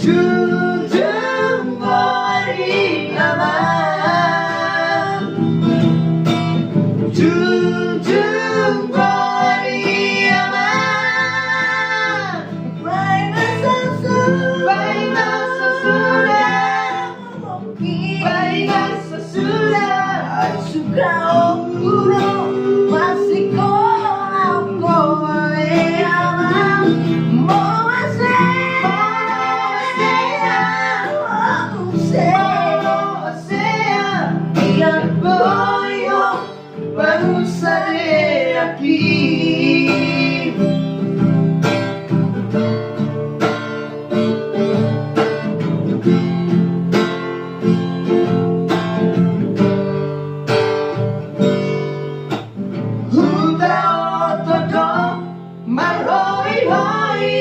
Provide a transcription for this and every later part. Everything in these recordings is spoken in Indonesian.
Jujung hari aman, jujung hari aman. Baik masa sudah, baik masa sudah. Suka okuro masih kau boleh aman. Baru saya yakin. Huda otoko maroi-hoi,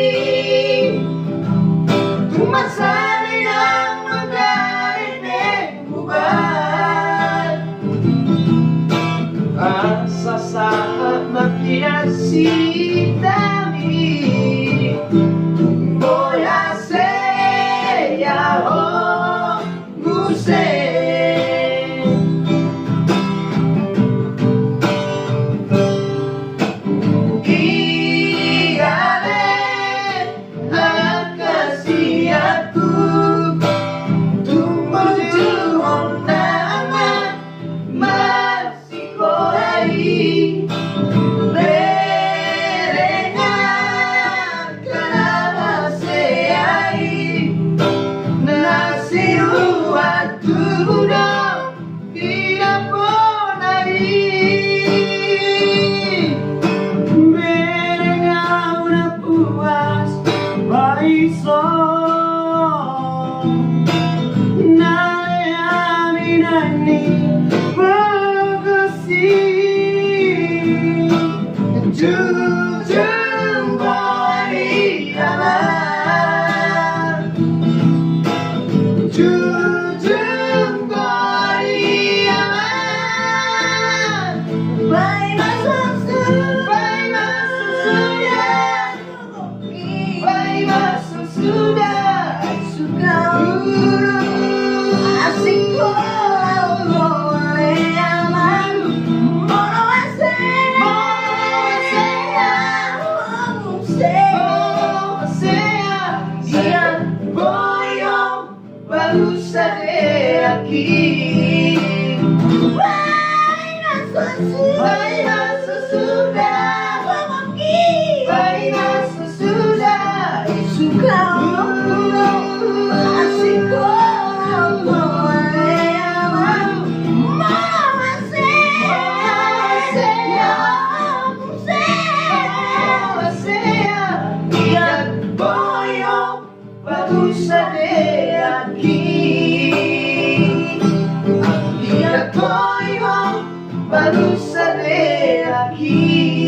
tumasari ang magaling ubah. Asa saat makiasi dami, boya seya o muse. Igale akasi aku tumuju onama masih korai. Berengan kenapa seai nasi waktu udah tidak ponari. Berengan udah puas baiso nalami nani jujung hari aman, jujung hari aman. Baik masa sudah, baik masa sudah. Suka asik boleh aman. Baru saya yakin. Baik masa sudah, baik masa sudah. Suka asik boleh aman. Baru saya yakin. Lihat boyo baru saya yakin.